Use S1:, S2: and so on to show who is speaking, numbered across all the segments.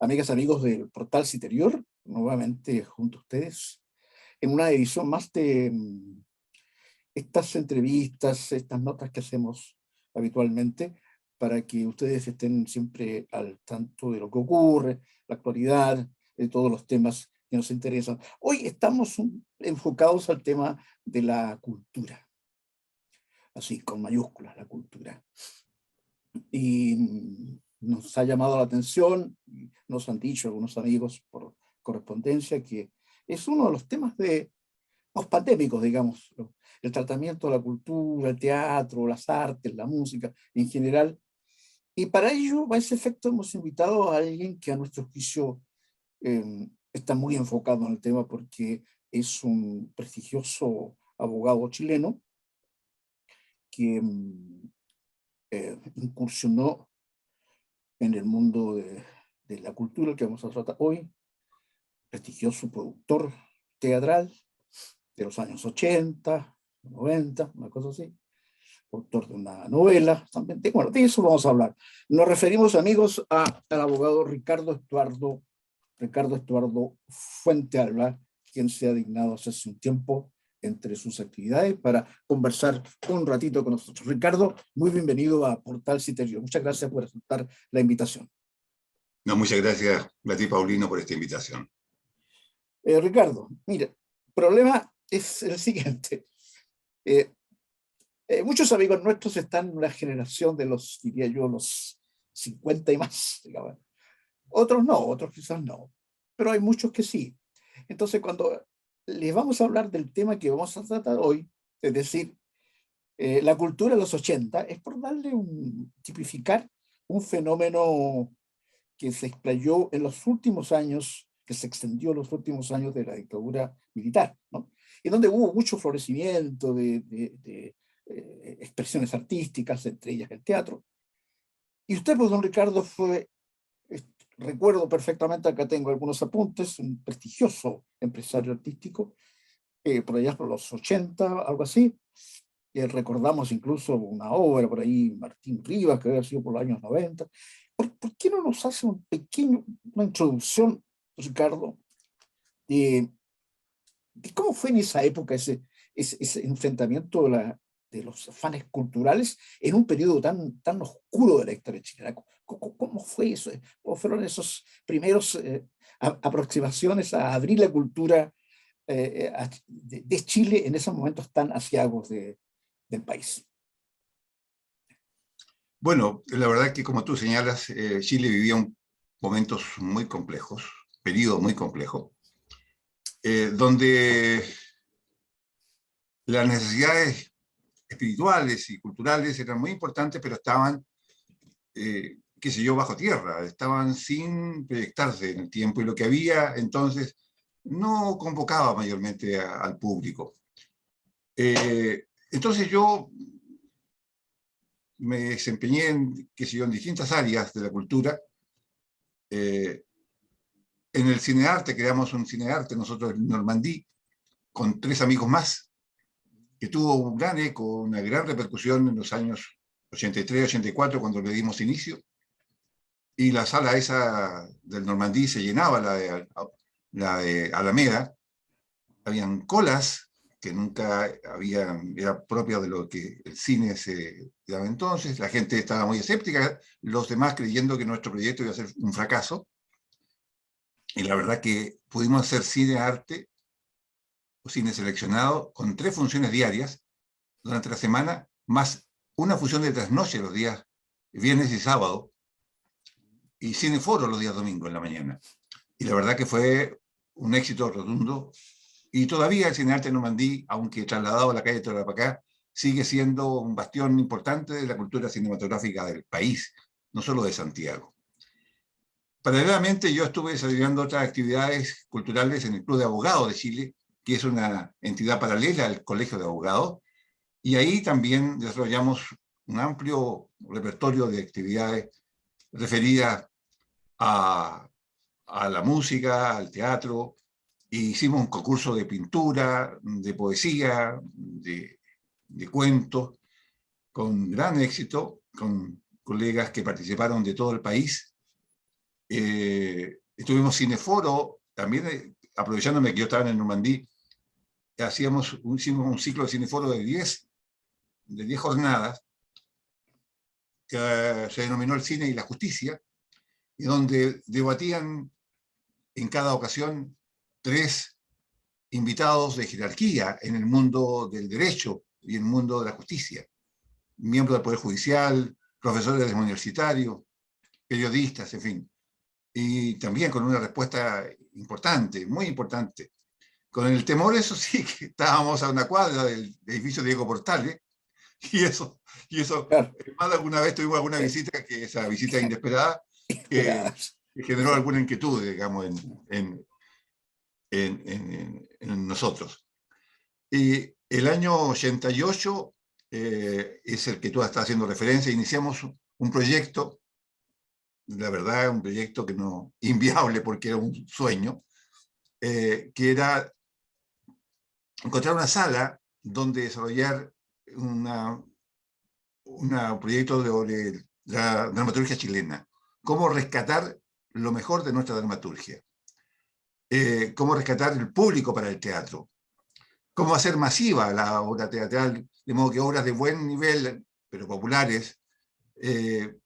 S1: amigas, amigos del portal Citerior, nuevamente junto a ustedes, en una edición más de estas entrevistas, estas notas que hacemos habitualmente, para que ustedes estén siempre al tanto de lo que ocurre, la actualidad, de todos los temas que nos interesan. Hoy estamos enfocados al tema de la cultura, así, con mayúsculas, la cultura. Y nos ha llamado la atención, nos han dicho algunos amigos por correspondencia, que es uno de los temas post-pandémicos, digamos, el tratamiento de la cultura, el teatro, las artes, la música en general. Y para ello, a ese efecto, hemos invitado a alguien que a nuestro juicio está muy enfocado en el tema porque es un prestigioso abogado chileno que incursionó en el mundo de la cultura que vamos a tratar hoy, prestigioso productor teatral de los años 80, 90, una cosa así, autor de una novela, también, bueno, de eso vamos a hablar. Nos referimos, amigos, al abogado Ricardo Estuardo Fuentealba, quien se ha dignado hace un tiempo entre sus actividades para conversar un ratito con nosotros. Ricardo, muy bienvenido a Portal Citerior. Muchas gracias por aceptar la invitación.
S2: No, muchas gracias a ti, Paulino, por esta invitación.
S1: Ricardo, mira, el problema es el siguiente. Muchos amigos nuestros están en una generación de los, diría yo, los 50 y más, digamos. Otros no, otros quizás no, pero hay muchos que sí. Entonces, cuando les vamos a hablar del tema que vamos a tratar hoy, es decir, la cultura de los 80, es por tipificar un fenómeno que se explayó en los últimos años, que se extendió en los últimos años de la dictadura militar, ¿no? Y donde hubo mucho florecimiento de expresiones artísticas, entre ellas el teatro. Y usted, pues, don Ricardo, recuerdo perfectamente, acá tengo algunos apuntes, un prestigioso empresario artístico, por allá por los 80, algo así. Recordamos incluso una obra por ahí, Martín Rivas, que había sido por los años 90. ¿Por qué no nos hace una introducción, Ricardo, de cómo fue en esa época ese enfrentamiento de los afanes culturales en un periodo tan oscuro de la historia chilena? ¿Cómo fue eso? ¿Cómo fueron esos primeros aproximaciones a abrir la cultura de Chile en esos momentos tan aciagos del país?
S2: Bueno, la verdad que como tú señalas, Chile vivía momentos muy complejos, periodo muy complejo, donde las necesidades espirituales y culturales eran muy importantes, pero estaban, qué sé yo, bajo tierra, estaban sin proyectarse en el tiempo, y lo que había entonces no convocaba mayormente al público. Entonces yo me desempeñé en distintas áreas de la cultura. En el cinearte, creamos un cinearte nosotros en Normandí, con 3 amigos más, que tuvo un gran eco, una gran repercusión en los años 83, 84, cuando le dimos inicio. Y la sala esa del Normandí se llenaba, la de Alameda. Habían colas que nunca era propia de lo que el cine se daba entonces. La gente estaba muy escéptica, los demás creyendo que nuestro proyecto iba a ser un fracaso. Y la verdad que pudimos hacer cine-arte, o cine seleccionado, con 3 funciones diarias durante la semana, más una función de trasnoche los días viernes y sábado, y cineforo los días domingos en la mañana. Y la verdad que fue un éxito rotundo. Y todavía el cinearte Normandí, aunque trasladado a la calle Torapacá, sigue siendo un bastión importante de la cultura cinematográfica del país, no solo de Santiago. Paralelamente, yo estuve desarrollando otras actividades culturales en el Club de Abogados de Chile, que es una entidad paralela al Colegio de Abogados, y ahí también desarrollamos un amplio repertorio de actividades referidas a la música, al teatro. Hicimos un concurso de pintura, de poesía, de cuentos, con gran éxito, con colegas que participaron de todo el país. Estuvimos Cineforo, también aprovechándome que yo estaba en el Normandí, hicimos un ciclo de Cineforo de 10 jornadas, que se denominó El cine y la justicia, y donde debatían en cada ocasión 3 invitados de jerarquía en el mundo del derecho y en el mundo de la justicia, miembros del Poder Judicial, profesores universitarios, periodistas, en fin. Y también con una respuesta importante, muy importante. Con el temor, eso sí, que estábamos a una cuadra del edificio Diego Portales, y eso
S1: Claro,
S2: más de alguna vez tuvimos alguna
S1: eh,
S2: visita, que esa visita inesperada,
S1: esperadas.
S2: que generó
S1: Sí.
S2: alguna inquietud, digamos, en nosotros. Y el año 88 es el que tú estás haciendo referencia. Iniciamos un proyecto, la verdad, un proyecto que no, inviable porque era un sueño, que era encontrar una sala donde desarrollar un proyecto de la dramaturgia chilena. Cómo rescatar lo mejor de nuestra dramaturgia. Cómo rescatar el público para el teatro. Cómo hacer masiva la obra teatral, de modo que obras de buen nivel, pero populares,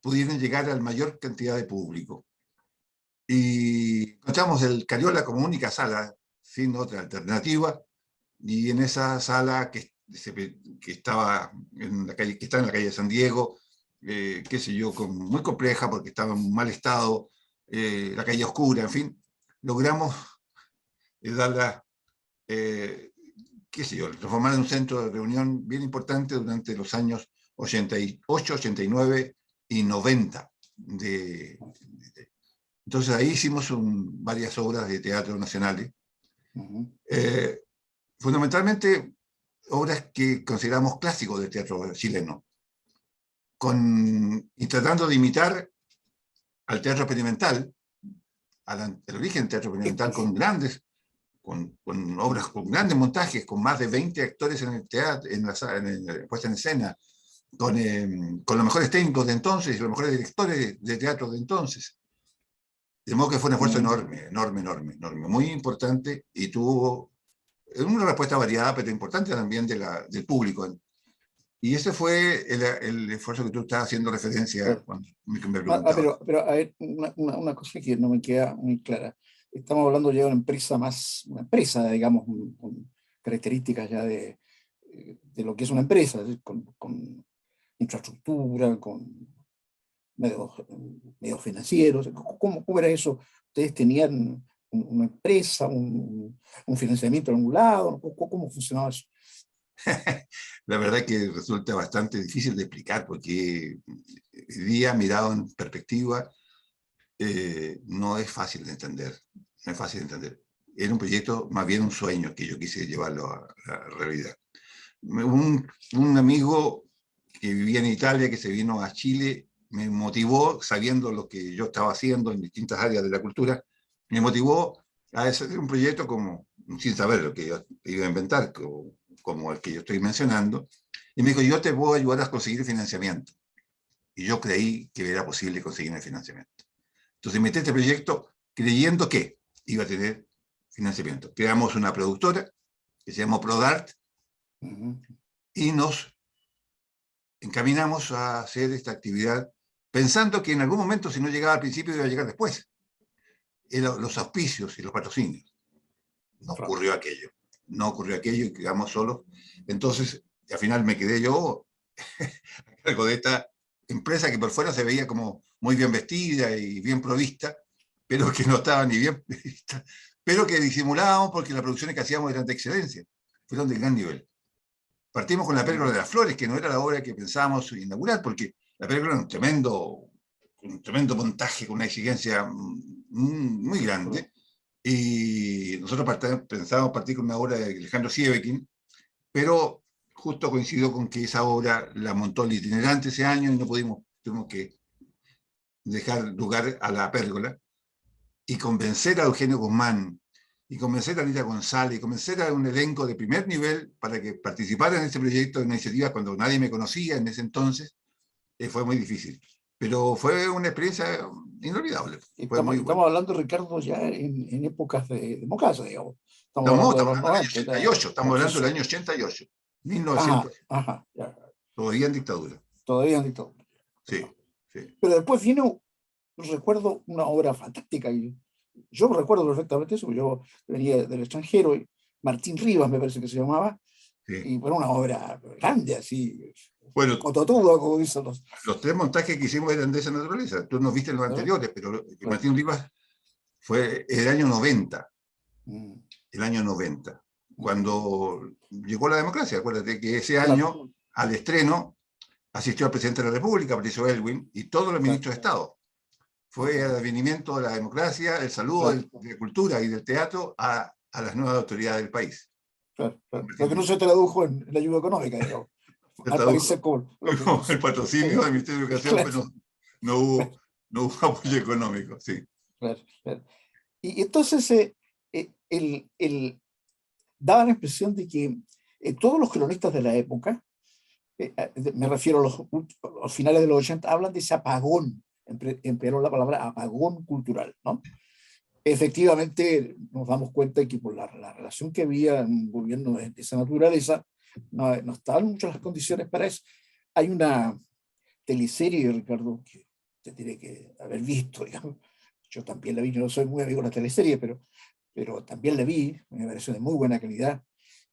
S2: pudieran llegar a la mayor cantidad de público. Y encontramos el Cariola como única sala, sin otra alternativa, y en esa sala que estaba en la calle, que está en la calle de San Diego, qué sé yo, muy compleja porque estaba en mal estado, la calle oscura, en fin, logramos darla, qué sé yo, transformar en un centro de reunión bien importante durante los años 88, 89 y 90. Entonces ahí hicimos varias obras de teatro nacionales. Eh, Fundamentalmente obras que consideramos clásicos del teatro chileno, y tratando de imitar al teatro experimental, al origen del teatro experimental, con obras, con grandes montajes, con más de 20 actores en el teatro, en la puesta en escena, con los mejores técnicos de entonces y los mejores directores de teatro de entonces. De modo que fue un esfuerzo enorme, enorme, enorme, enorme, muy importante, y tuvo una respuesta variada, pero importante también del público. Y ese fue el esfuerzo que tú estás haciendo referencia
S1: Claro.
S2: cuando me preguntabas.
S1: Pero a ver, una cosa que no me queda muy clara. Estamos hablando ya de una empresa, digamos, con características ya de lo que es una empresa, es decir, con infraestructura, con medios, medios financieros. ¿Cómo era eso? ¿Ustedes tenían una empresa, un financiamiento en algún lado? ¿Cómo funcionaba eso?
S2: La verdad que resulta bastante difícil de explicar porque hoy día, mirado en perspectiva, no es fácil de entender. No es fácil de entender. Era un proyecto, más bien un sueño que yo quise llevarlo a la realidad. Un amigo que vivía en Italia, que se vino a Chile, me motivó, sabiendo lo que yo estaba haciendo en distintas áreas de la cultura, me motivó a hacer un proyecto sin saber lo que yo iba a inventar, como el que yo estoy mencionando, y me dijo, yo te puedo ayudar a conseguir financiamiento. Y yo creí que era posible conseguir el financiamiento. Entonces metí este proyecto creyendo que iba a tener financiamiento. Creamos una productora que se llamó Prodart, y nos encaminamos a hacer esta actividad pensando que en algún momento, si no llegaba al principio, iba a llegar después. Los auspicios y los patrocinios. No ocurrió aquello. No ocurrió aquello y quedamos solos. Entonces, al final me quedé yo a cargo de esta empresa que por fuera se veía como muy bien vestida y bien provista, pero que no estaba ni bien vista, pero que disimulábamos porque las producciones que hacíamos eran de excelencia, fueron de gran nivel. Partimos con La Pérgola de las Flores, que no era la obra que pensábamos inaugurar, porque La Pérgola era un tremendo montaje con una exigencia muy grande. Y nosotros pensábamos partir con una obra de Alejandro Sievekin, pero justo coincidió con que esa obra la montó el itinerante ese año y no tuvimos que dejar lugar a La Pérgola y convencer a Eugenio Guzmán y convencer a Anita González y convencer a un elenco de primer nivel para que participara en este proyecto de iniciativa cuando nadie me conocía en ese entonces, fue muy difícil. Pero fue una experiencia inolvidable. Fue
S1: Estamos,
S2: muy bueno.
S1: estamos hablando, Ricardo, ya en épocas de democracia, digamos. Estamos
S2: No,
S1: hablando de
S2: estamos
S1: los
S2: hablando del año
S1: 90,
S2: 88, estamos hablando del año 88,
S1: ajá,
S2: 1900,
S1: ajá, ya,
S2: todavía en dictadura.
S1: todavía en dictadura.
S2: Sí, sí,
S1: Pero después vino, recuerdo una obra fantástica, y yo me recuerdo perfectamente eso, yo venía del extranjero, y Martín Rivas me parece que se llamaba,
S2: sí.
S1: y bueno, una obra grande, así,
S2: Bueno,
S1: cototudo, como dicen los...
S2: los tres montajes que hicimos eran de esa naturaleza. Tú no viste los
S1: ¿Sabes?
S2: anteriores, pero
S1: Claro.
S2: Martín Rivas fue el año 90,
S1: Mm,
S2: el año 90,
S1: mm,
S2: cuando llegó la democracia. Acuérdate que ese
S1: claro,
S2: año, al estreno, asistió el presidente de la República, Patricio Elwin, y todos los
S1: claro,
S2: ministros de Estado. Fue el advenimiento de la democracia, el saludo
S1: claro,
S2: de cultura y del teatro a las nuevas autoridades del país.
S1: claro, claro. Lo
S2: Martín
S1: que no
S2: Rivas.
S1: se tradujo en la ayuda económica, digamos,
S2: Se
S1: al
S2: tradujo
S1: parecer como lo que
S2: como el patrocinio
S1: eh,
S2: del Ministerio de Educación,
S1: claro,
S2: pero no hubo, no hubo apoyo económico. Sí,
S1: claro, claro. Y entonces daba la impresión de que todos los cronistas de la época, me refiero a los finales de los 80, hablan de ese apagón, emplearon la palabra apagón cultural, ¿no? Efectivamente, nos damos cuenta de que por la relación que había en un gobierno de esa naturaleza, no estaban muchas las condiciones para eso. Hay una teleserie, Ricardo, que usted tiene que haber visto, digamos. Yo también la vi, yo no soy muy amigo de la teleserie, pero también la vi, me pareció de muy buena calidad,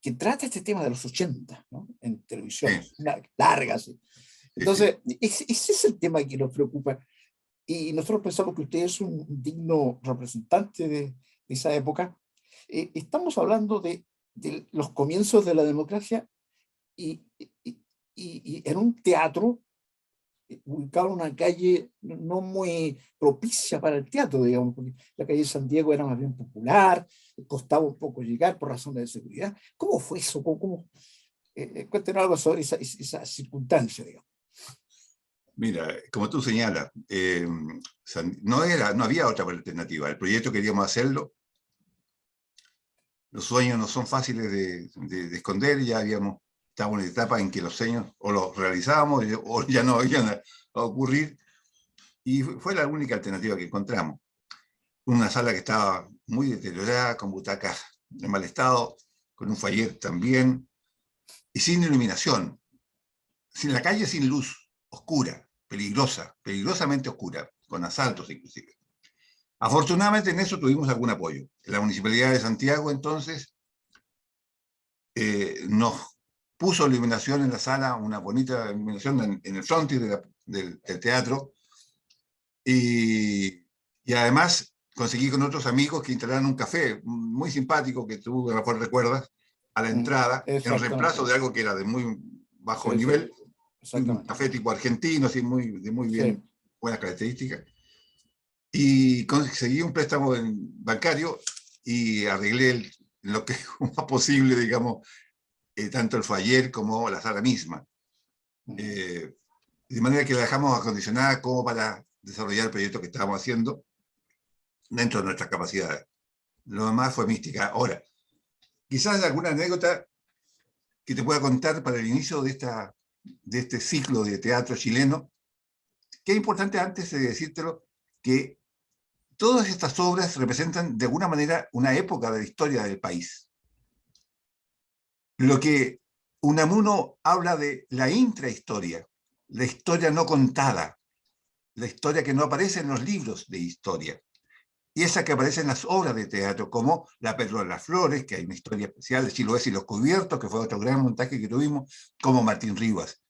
S1: que trata este tema de los 80, ¿no? En televisión,
S2: sí,
S1: una larga, sí.
S2: sí, sí.
S1: Entonces, ese es el tema que nos preocupa. Y nosotros pensamos que usted es un digno representante de esa época. Estamos hablando de los comienzos de la democracia y, y, y en un teatro ubicado en una calle no muy propicia para el teatro, digamos, porque la calle San Diego era más bien popular, costaba un poco llegar por razones de seguridad. ¿Cómo fue eso? Cuéntenos algo sobre esa circunstancia, digamos.
S2: Mira, como tú señalas, no había otra alternativa. El proyecto queríamos hacerlo. Los sueños no son fáciles de esconder. Estábamos en una etapa en que los sueños o los realizábamos o ya no iban a ocurrir. Y fue la única alternativa que encontramos. Una sala que estaba muy deteriorada, con butacas en mal estado, con un foyer también, y sin iluminación, sin la calle, sin luz, oscura, peligrosa, peligrosamente oscura, con asaltos inclusive. Afortunadamente en eso tuvimos algún apoyo. La Municipalidad de Santiago entonces nos puso iluminación en la sala, una bonita iluminación en el frontis del teatro, y además conseguí con otros amigos que instalaran un café muy simpático que tú a lo mejor recuerdas, a la entrada, en
S1: Exactamente.
S2: reemplazo de algo que era de muy bajo
S1: Sí, sí,
S2: nivel, un
S1: exactamente.
S2: café tipo argentino, así de muy
S1: Sí.
S2: bien, buenas características. Y conseguí un préstamo bancario y arreglé lo que fue más posible, digamos, tanto el foyer como la sala misma.
S1: Mm.
S2: Eh, de manera que la dejamos acondicionada como para desarrollar el proyecto que estábamos haciendo dentro de nuestras capacidades. Lo demás fue mística. Ahora, quizás alguna anécdota que te pueda contar para el inicio de este ciclo de teatro chileno, que es importante antes de decírtelo, que todas estas obras representan de alguna manera una época de la historia del país. Lo que Unamuno habla de la intrahistoria, la historia no contada, la historia que no aparece en los libros de historia, y esa que aparece en las obras de teatro, como La Perla de las Flores, que hay una historia especial de Chiloés y los Cubiertos, que fue otro gran montaje que tuvimos, como Martín Rivas,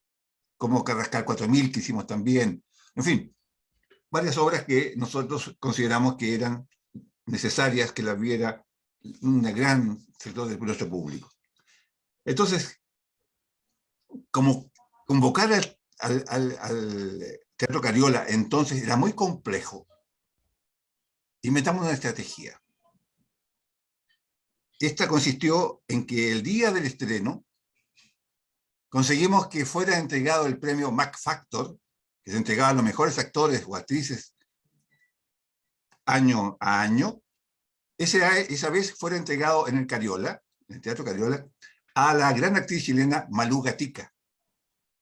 S2: como Carrascal 4000, que hicimos también. En fin, varias obras que nosotros consideramos que eran necesarias que las viera un gran sector de nuestro público. Entonces, como convocar al Teatro Cariola entonces era muy complejo, inventamos una estrategia. Esta consistió en que el día del estreno conseguimos que fuera entregado el premio Mac Factor, que se entregaba a los mejores actores o actrices año a año. Esa vez fuera entregado en el Cariola, en el Teatro Cariola, a la gran actriz chilena Malú Gatica.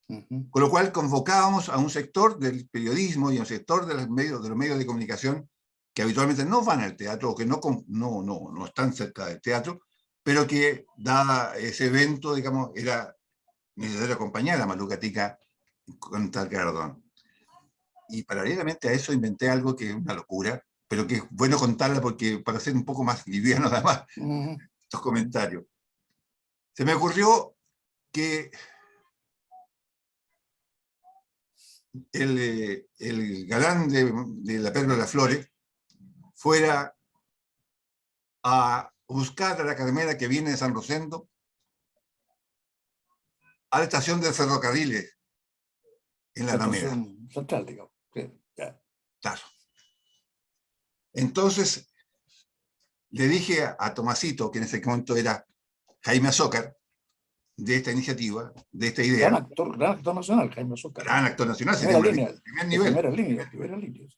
S2: Con lo cual convocábamos a un sector del periodismo y a un sector de los medios de comunicación que habitualmente no van al teatro o que no están cerca del teatro, pero que, dada ese evento, digamos, era necesario acompañar a Malu Gatica con tal galardón. Y paralelamente a eso inventé algo que es una locura, pero que es bueno contarla porque para ser un poco más liviano además estos comentarios. Se me ocurrió que el galán de La Perla de las Flores fuera a buscar a la Carmela que viene de San Rosendo a la estación de ferrocarriles en la Alameda.
S1: Central, digamos. Sí, ya.
S2: Claro. Entonces le dije a Tomasito, que en ese momento era Jaime Azócar, de esta iniciativa, de esta idea.
S1: Gran actor nacional, Jaime Azócar.
S2: Gran actor nacional,
S1: primera línea,
S2: primer nivel.
S1: Primera línea.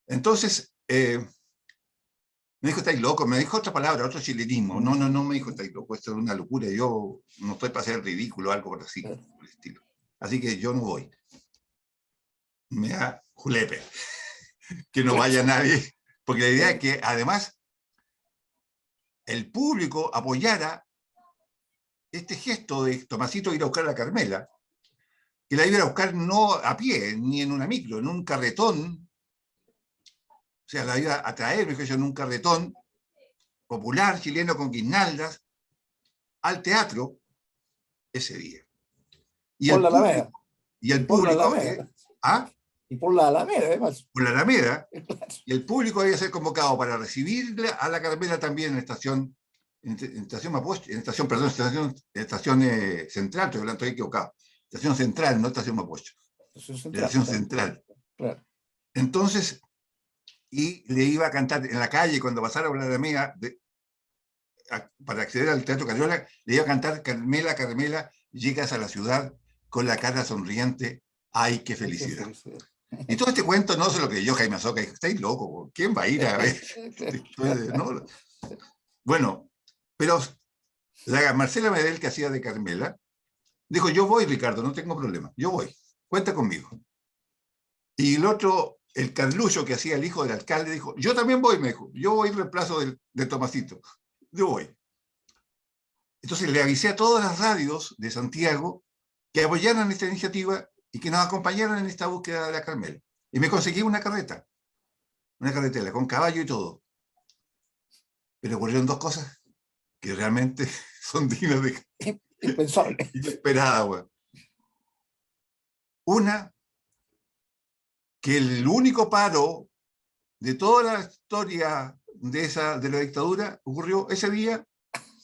S2: Entonces, me dijo, estáis loco, me dijo otra palabra, otro chilenismo. No me dijo, estáis loco, esto es una locura, yo no estoy para hacer ridículo o algo por así, por el estilo. Así que yo no voy. Me da julepe, que no vaya nadie, porque la idea es que además el público apoyara este gesto de Tomasito ir a buscar a la Carmela, que la iba a buscar no a pie, ni en una micro, en un carretón. O sea, la iba a traer, mejor dicho, en un carretón popular chileno con guirnaldas al teatro ese día. Y
S1: por la Alameda.
S2: Y el público...
S1: Y por la Alameda, además.
S2: Por la Alameda. Y el público había ser convocado para recibirle a la Carmela también en la estación, en estación Mapocho, en estación central, estoy equivocado. Estación central, no estación Mapocho. Estación central. Claro. Entonces, y le iba a cantar en la calle cuando pasara por la Alameda, para acceder al Teatro Cariola, le iba a cantar Carmela, Carmela, llegas a la ciudad con la cara sonriente, ¡ay, qué felicidad! Y todo este cuento no se lo creyó Jaime Azócar, dijo, estáis loco, ¿quién va a ir a ver? ¿No? Bueno, pero la Marcela Medel, que hacía de Carmela, dijo, yo voy, Ricardo, no tengo problema, yo voy, cuenta conmigo. Y el otro, el Carlucho, que hacía el hijo del alcalde, dijo, yo también voy, me dijo, yo voy en reemplazo de Tomasito, yo voy. Entonces le avisé a todas las radios de Santiago que apoyaran esta iniciativa y que nos acompañaran en esta búsqueda de la Carmela. Y me conseguí una carretera con caballo y todo. Pero ocurrieron dos cosas que realmente son dignas de...
S1: Impensable.
S2: Inesperadas, güey. Una, que el único paro de toda la historia de la dictadura ocurrió ese día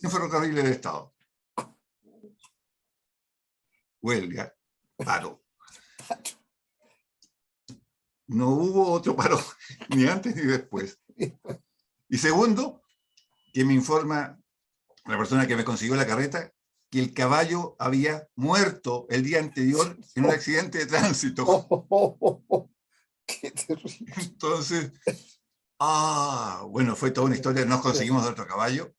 S2: en Ferrocarriles del Estado. Huelga, paro. No hubo otro paro, ni antes ni después. Y segundo, que me informa la persona que me consiguió la carreta, que el caballo había muerto el día anterior en un accidente de tránsito.
S1: ¡Qué terrible!
S2: Entonces, bueno, fue toda una historia, nos conseguimos otro caballo.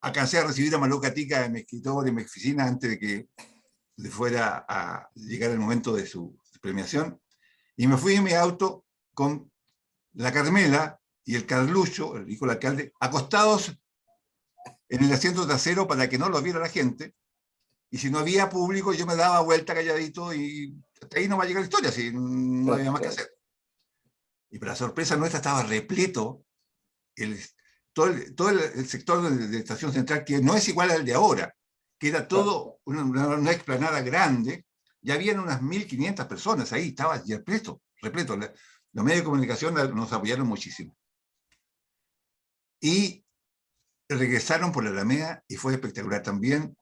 S2: Alcancé a recibir a Malu Gatica en mi escritorio, en mi oficina, antes de que le fuera a llegar el momento de su premiación. Y me fui en mi auto con la Carmela y el Carlucho, el hijo del alcalde, acostados en el asiento trasero para que no lo viera la gente. Y si no había público, yo me daba vuelta calladito y hasta ahí no va a llegar la historia, si no había más que hacer. Y para sorpresa nuestra estaba repleto todo el sector de la estación central, que no es igual al de ahora, que era todo una explanada grande, ya habían unas 1.500 personas ahí, estaba repleto. Los medios de comunicación nos apoyaron muchísimo. Y regresaron por la Alameda y fue espectacular también.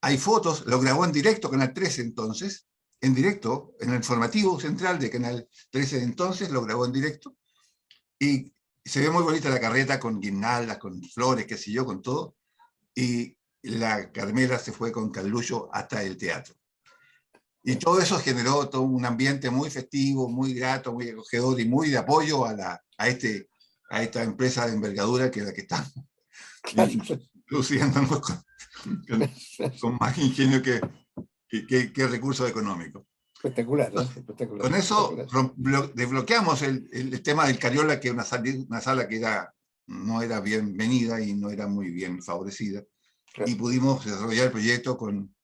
S2: Hay fotos, lo grabó en directo Canal 13 entonces, en directo, en el informativo central de Canal 13 entonces, lo grabó en directo. Y se ve muy bonita la carreta con guirnaldas, con flores, qué sé yo, con todo. Y la Carmela se fue con Carlucho hasta el teatro. Y todo eso generó todo un ambiente muy festivo, muy grato, muy acogedor y muy de apoyo a esta empresa de envergadura que es la que estamos luciéndonos con más ingenio que qué recurso económico.
S1: Espectacular, ¿eh?
S2: Entonces,
S1: Espectacular,
S2: con eso
S1: espectacular.
S2: desbloqueamos el tema del Cariola, que es una sala que no era bienvenida y no era muy bien favorecida.
S1: Claro,
S2: Y pudimos desarrollar el proyecto con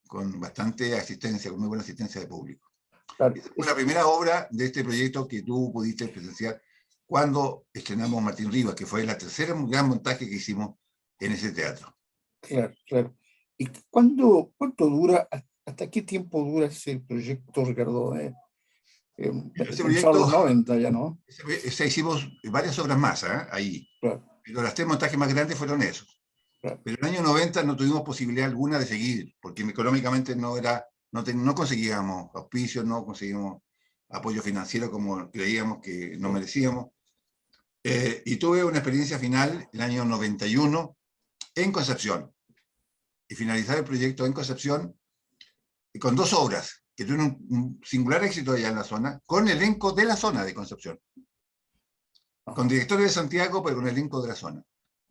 S2: bastante asistencia, con muy buena asistencia de público.
S1: claro.
S2: Esa fue la primera obra de este proyecto que tú pudiste presenciar cuando estrenamos Martín Rivas, que fue la tercera gran montaje que hicimos en ese teatro.
S1: Claro, claro. ¿Y cuánto dura, hasta qué tiempo dura ese proyecto, Ricardo?
S2: Ese
S1: Pensado en
S2: proyecto,
S1: los 90 ya, ¿no?
S2: hicimos varias obras más ahí,
S1: Claro,
S2: pero las tres montajes más grandes fueron esos.
S1: claro.
S2: Pero en el año 90 no tuvimos posibilidad alguna de seguir, porque económicamente no conseguíamos auspicios, no conseguíamos apoyo financiero como creíamos que nos merecíamos. Y tuve una experiencia final el año 91 en Concepción. Y finalizar el proyecto en Concepción con dos obras que tuvieron un singular éxito allá en la zona, con elenco de la zona de Concepción. Con directores de Santiago, pero con elenco de la zona.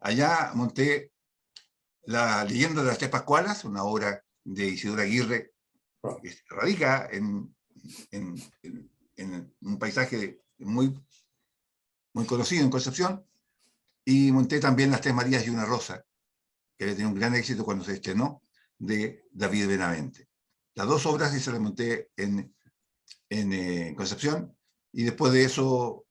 S2: Allá monté La leyenda de las tres Pascualas, una obra de Isidora Aguirre, que radica en un paisaje muy conocido en Concepción, y monté también Las Tres Marías y una Rosa, que había tenido un gran éxito cuando se estrenó, de David Benavente. Las dos obras se las monté en Concepción, y después de eso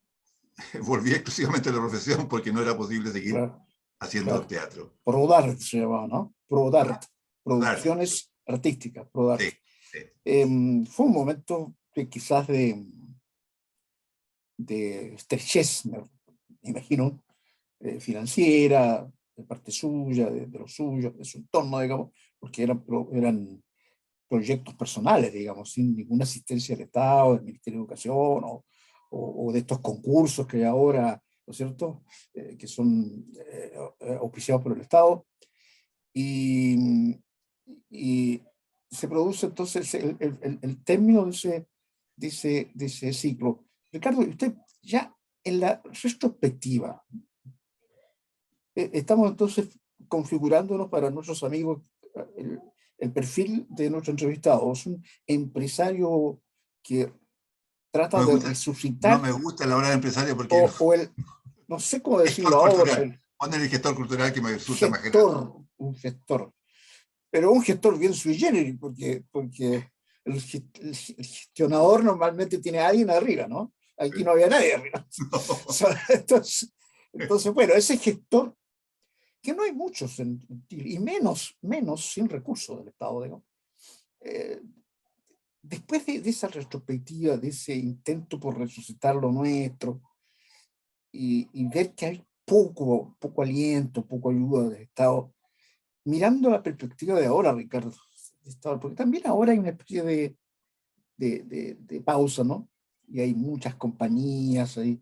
S2: volví exclusivamente a la profesión porque no era posible seguir
S1: Claro,
S2: haciendo
S1: claro.
S2: teatro.
S1: Prodart se llamaba, ¿no? Prodart.
S2: Rodarte.
S1: Producciones artísticas, Prodart.
S2: Sí, sí.
S1: Fue un momento que quizás de estrechez, me imagino, financiera, de parte suya, de los suyos, de su entorno, digamos, porque eran proyectos personales, digamos, sin ninguna asistencia del Estado, del Ministerio de Educación o de estos concursos que hay ahora, ¿no es cierto?, que son auspiciados por el Estado. Y se produce entonces el término de ese ciclo. Ricardo, usted ya en la retrospectiva, estamos entonces configurándonos para nuestros amigos el perfil de nuestro entrevistado. Es un empresario que trata de
S2: No
S1: resucitar
S2: me gusta la hora de empresario porque
S1: o el, no sé cómo
S2: gestor
S1: decirlo ahora,
S2: cultural.
S1: el
S2: Poner el gestor cultural que me resulta más grande.
S1: gestor, un gestor, pero un gestor bien sui generis, porque el gestionador normalmente tiene a alguien arriba, ¿no? Aquí no había nadie arriba.
S2: No.
S1: Entonces, bueno, ese gestor, que no hay muchos en Chile, y menos sin recursos del Estado, digamos. Eh, Después de esa retrospectiva, de ese intento por resucitar lo nuestro, y ver que hay poco aliento, poco ayuda del Estado, mirando la perspectiva de ahora, Ricardo, porque también ahora hay una especie de pausa, ¿no? Y hay muchas compañías ahí.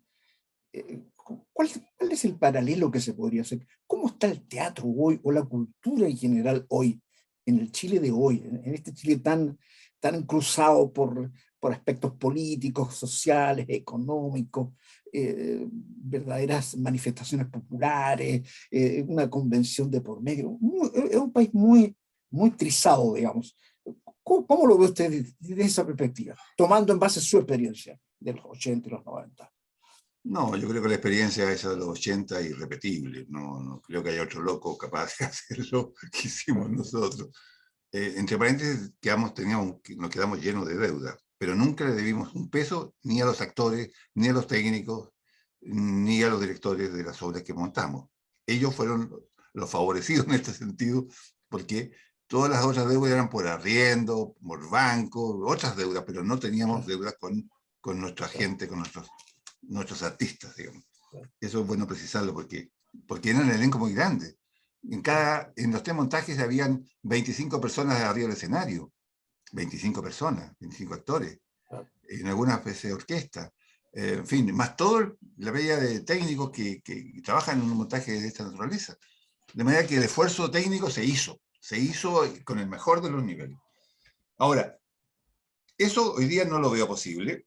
S1: ¿Cuál es el paralelo que se podría hacer? ¿Cómo está el teatro hoy o la cultura en general hoy, en el Chile de hoy, en este Chile tan cruzado por aspectos políticos, sociales, económicos, verdaderas manifestaciones populares, una convención de por medio? Es un país muy trizado, digamos. ¿Cómo lo ve usted desde esa perspectiva, tomando en base su experiencia de los 80 y los 90?
S2: No, yo creo que la experiencia esa de los 80 es irrepetible. No creo que haya otro loco capaz de hacer lo que hicimos nosotros. Entre paréntesis, nos quedamos llenos de deuda, pero nunca le debimos un peso ni a los actores, ni a los técnicos, ni a los directores de las obras que montamos. Ellos fueron los favorecidos en este sentido, porque todas las otras deudas eran por arriendo, por banco, otras deudas, pero no teníamos deudas con nuestra gente, con nuestros artistas, digamos. Eso es bueno precisarlo porque era un elenco muy grande. En los tres montajes habían 25 personas arriba del escenario, 25 personas, 25 actores, en algunas veces de orquesta, en fin, más todo la bella de técnicos que trabajan en un montaje de esta naturaleza. De manera que el esfuerzo técnico se hizo con el mejor de los niveles. Ahora, eso hoy día no lo veo posible.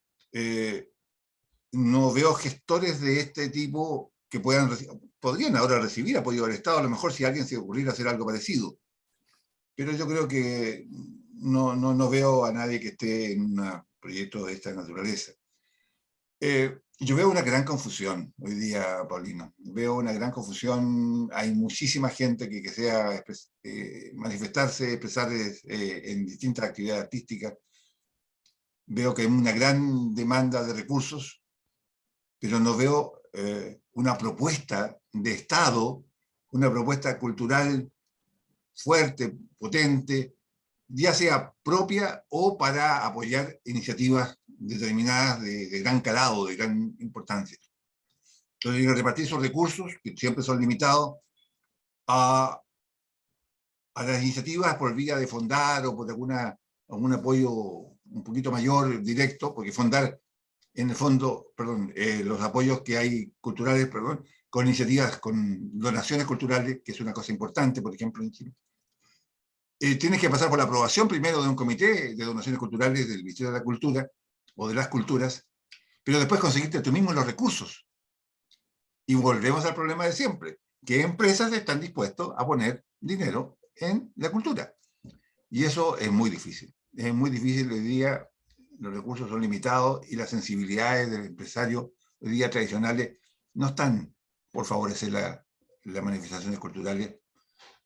S2: No veo gestores de este tipo que podrían ahora recibir apoyo del Estado, a lo mejor si a alguien se ocurriera hacer algo parecido. Pero yo creo que no veo a nadie que esté en un proyecto de esta naturaleza. Yo veo una gran confusión hoy día, Paulino. Veo una gran confusión. Hay muchísima gente que desea manifestarse, expresar en distintas actividades artísticas. Veo que hay una gran demanda de recursos, pero no veo una propuesta de Estado, una propuesta cultural fuerte, potente, ya sea propia o para apoyar iniciativas determinadas de gran calado, de gran importancia. Entonces, repartir esos recursos, que siempre son limitados, a las iniciativas por vía de fondar o por algún apoyo un poquito mayor, directo, porque fondar, en el fondo, perdón, los apoyos que hay culturales, perdón, con iniciativas, con donaciones culturales, que es una cosa importante, por ejemplo, en Chile. Tienes que pasar por la aprobación primero de un comité de donaciones culturales del Ministerio de la Cultura o de las Culturas, pero después conseguirte tú mismo los recursos. Y volvemos al problema de siempre, que empresas están dispuestas a poner dinero en la cultura. Y eso es muy difícil. Es muy difícil hoy día, los recursos son limitados y las sensibilidades del empresario hoy día tradicionales no están por favorecer las manifestaciones culturales,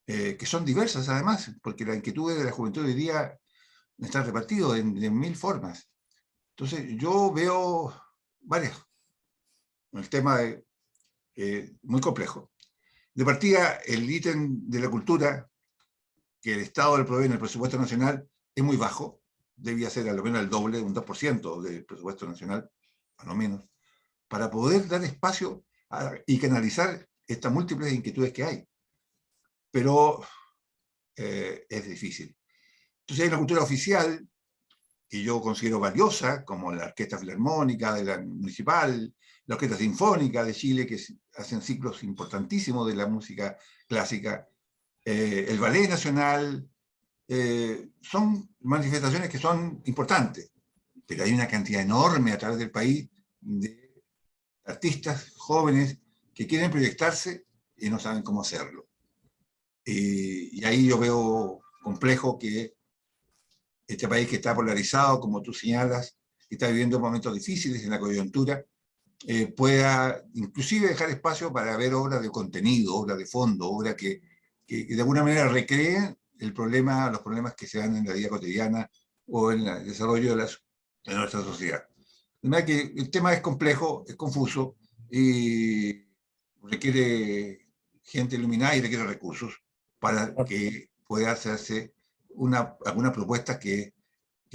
S2: que son diversas además, porque las inquietudes de la juventud hoy día están repartidas en mil formas. Entonces yo veo varias. El tema es muy complejo. De partida, el ítem de la cultura que el Estado le provee en el presupuesto nacional es muy bajo, debía ser a lo menos el doble, un 2% del presupuesto nacional, a lo menos, para poder dar espacio y canalizar estas múltiples inquietudes que hay. Pero es difícil. Entonces hay una cultura oficial que yo considero valiosa, como la Orquesta Filarmónica de la Municipal, la Orquesta Sinfónica de Chile, que hacen ciclos importantísimos de la música clásica, el Ballet Nacional, son manifestaciones que son importantes, pero hay una cantidad enorme a través del país de artistas jóvenes que quieren proyectarse y no saben cómo hacerlo. Y ahí yo veo complejo que este país que está polarizado, como tú señalas, que está viviendo momentos difíciles en la coyuntura, pueda inclusive dejar espacio para ver obras de contenido, obras de fondo, obras que de alguna manera recreen los problemas que se dan en la vida cotidiana o en el desarrollo de nuestra sociedad. De manera que el tema es complejo, es confuso y requiere gente iluminada y requiere recursos para que pueda hacerse algunas propuestas que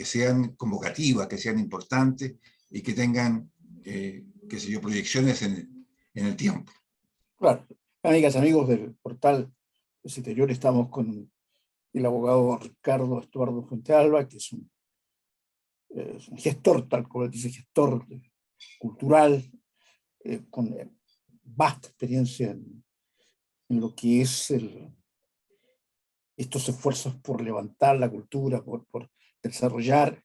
S2: sean convocativas, que sean importantes y que tengan, qué sé yo, proyecciones en el tiempo.
S1: Claro. Amigas, amigos del portal Citerior, estamos con el abogado Ricardo Estuardo Fuentealba, que es un gestor, tal como dice, gestor cultural, con vasta experiencia en lo que es estos esfuerzos por levantar la cultura, por desarrollar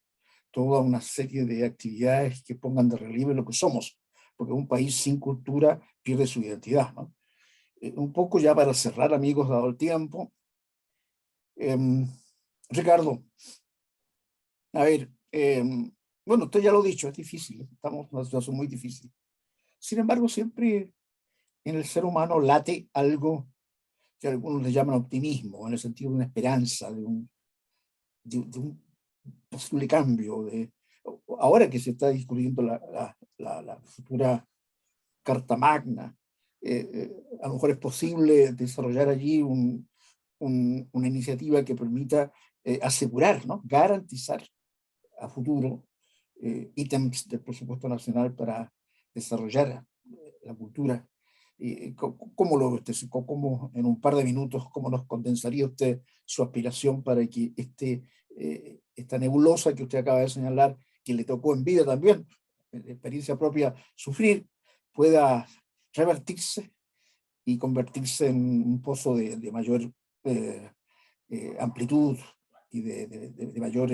S1: toda una serie de actividades que pongan de relieve lo que somos, porque un país sin cultura pierde su identidad, ¿no? Un poco ya para cerrar, amigos, dado el tiempo, Ricardo, a ver, bueno, usted ya lo ha dicho, es difícil, estamos en una situación muy difícil. Sin embargo, siempre en el ser humano late algo que algunos le llaman optimismo, en el sentido de una esperanza, de un posible cambio. Ahora que se está discutiendo la futura Carta Magna, a lo mejor es posible desarrollar allí una iniciativa que permita asegurar, ¿no? Garantizar a futuro ítems del presupuesto nacional para desarrollar la cultura. ¿Cómo lo ve usted? ¿Cómo, en un par de minutos, cómo nos condensaría usted su aspiración para que esta nebulosa que usted acaba de señalar, que le tocó en vida también, en experiencia propia, sufrir, pueda revertirse y convertirse en un pozo de mayor amplitud y de mayor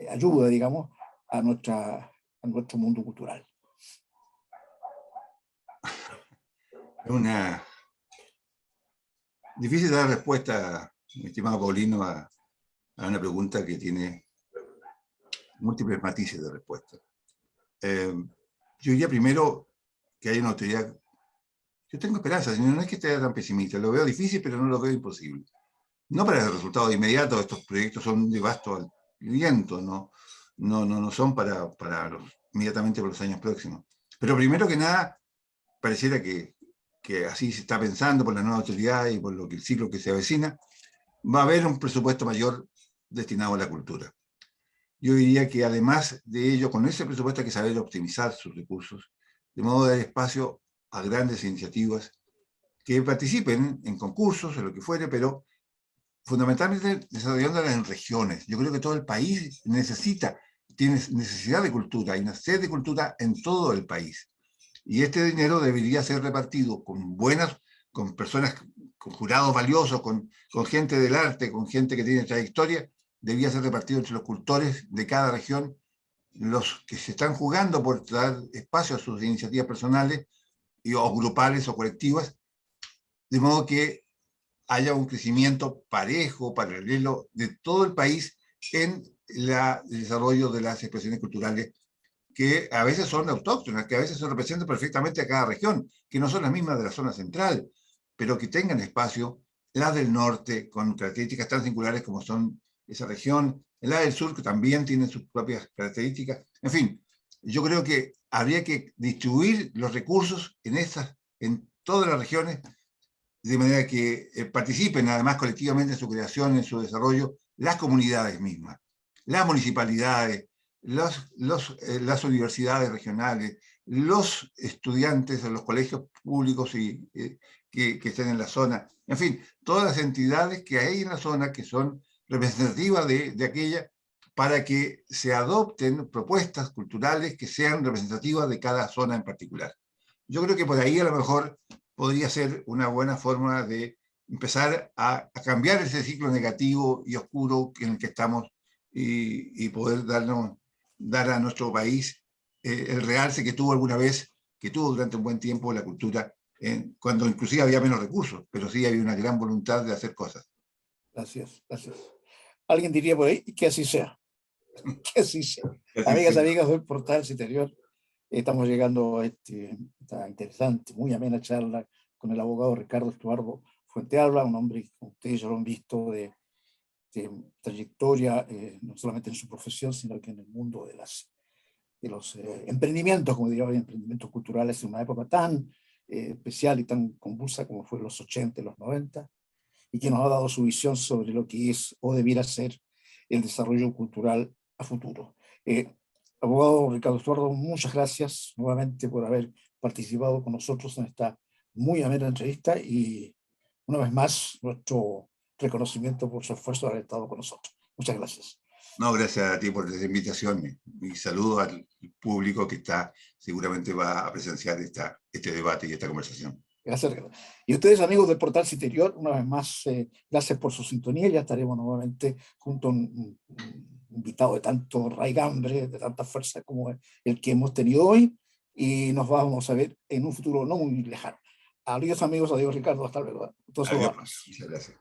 S1: ayuda, digamos, a nuestro mundo cultural?
S2: Difícil dar respuesta, mi estimado Paulino, a una pregunta que tiene múltiples matices de respuesta. Yo diría primero que hay una autoridad. Yo tengo esperanza, no es que esté tan pesimista, lo veo difícil, pero no lo veo imposible. No para el resultado inmediato, estos proyectos son de vasto aliento, no son inmediatamente para los años próximos. Pero primero que nada, pareciera que así se está pensando por la nueva autoridad y por lo que el ciclo que se avecina, va a haber un presupuesto mayor destinado a la cultura. Yo diría que además de ello, con ese presupuesto hay que saber optimizar sus recursos, de modo de dar espacio a grandes iniciativas que participen en concursos, en lo que fuere, pero fundamentalmente desarrollándolas en regiones. Yo creo que todo el país tiene necesidad de cultura, hay una sed de cultura en todo el país. Y este dinero debería ser repartido con personas, con jurados valiosos, con gente del arte, con gente que tiene trayectoria, debía ser repartido entre los cultores de cada región, los que se están jugando por dar espacio a sus iniciativas personales, o grupales o colectivas, de modo que haya un crecimiento parejo, paralelo, de todo el país en el desarrollo de las expresiones culturales que a veces son autóctonas, que a veces se representan perfectamente a cada región, que no son las mismas de la zona central, pero que tengan espacio, las del norte, con características tan singulares como son esa región, la del sur, que también tiene sus propias características. En fin, yo creo que habría que distribuir los recursos en todas las regiones, de manera que participen además colectivamente en su creación, en su desarrollo, las comunidades mismas, las municipalidades, las universidades regionales, los estudiantes de los colegios públicos que estén en la zona, en fin, todas las entidades que hay en la zona que son representativas de aquella, para que se adopten propuestas culturales que sean representativas de cada zona en particular. Yo creo que por ahí a lo mejor podría ser una buena forma de empezar a cambiar ese ciclo negativo y oscuro en el que estamos y poder dar a nuestro país el realce que tuvo alguna vez, que tuvo durante un buen tiempo la cultura, cuando inclusive había menos recursos, pero sí había una gran voluntad de hacer cosas.
S1: Gracias, gracias. Alguien diría por ahí que así sea, que así sea.
S2: Así
S1: Amigas,
S2: sea.
S1: amigas del Portal Interior, estamos llegando a esta interesante, muy amena charla con el abogado Ricardo Estuardo Fuentealba, un hombre que ustedes ya lo han visto de trayectoria, no solamente en su profesión, sino que en el mundo de los emprendimientos, como diría hoy, emprendimientos culturales, en una época tan especial y tan convulsa como fue los 80 y los 90, y que nos ha dado su visión sobre lo que es o debiera ser el desarrollo cultural a futuro. Abogado Ricardo Estuardo, muchas gracias nuevamente por haber participado con nosotros en esta muy amena entrevista y una vez más nuestro reconocimiento por su esfuerzo de haber estado con nosotros. Muchas gracias.
S2: No, gracias a ti por esta invitación y saludo al público que seguramente va a presenciar este debate y esta conversación.
S1: Gracias, Ricardo. Y ustedes, amigos del Portal Interior, una vez más, gracias por su sintonía. Ya estaremos nuevamente junto a un invitado de tanto raigambre, de tanta fuerza como el que hemos tenido hoy, y nos vamos a ver en un futuro no muy lejano. Adiós, amigos, adiós, Ricardo, hasta luego.
S2: Adiós, muchas gracias.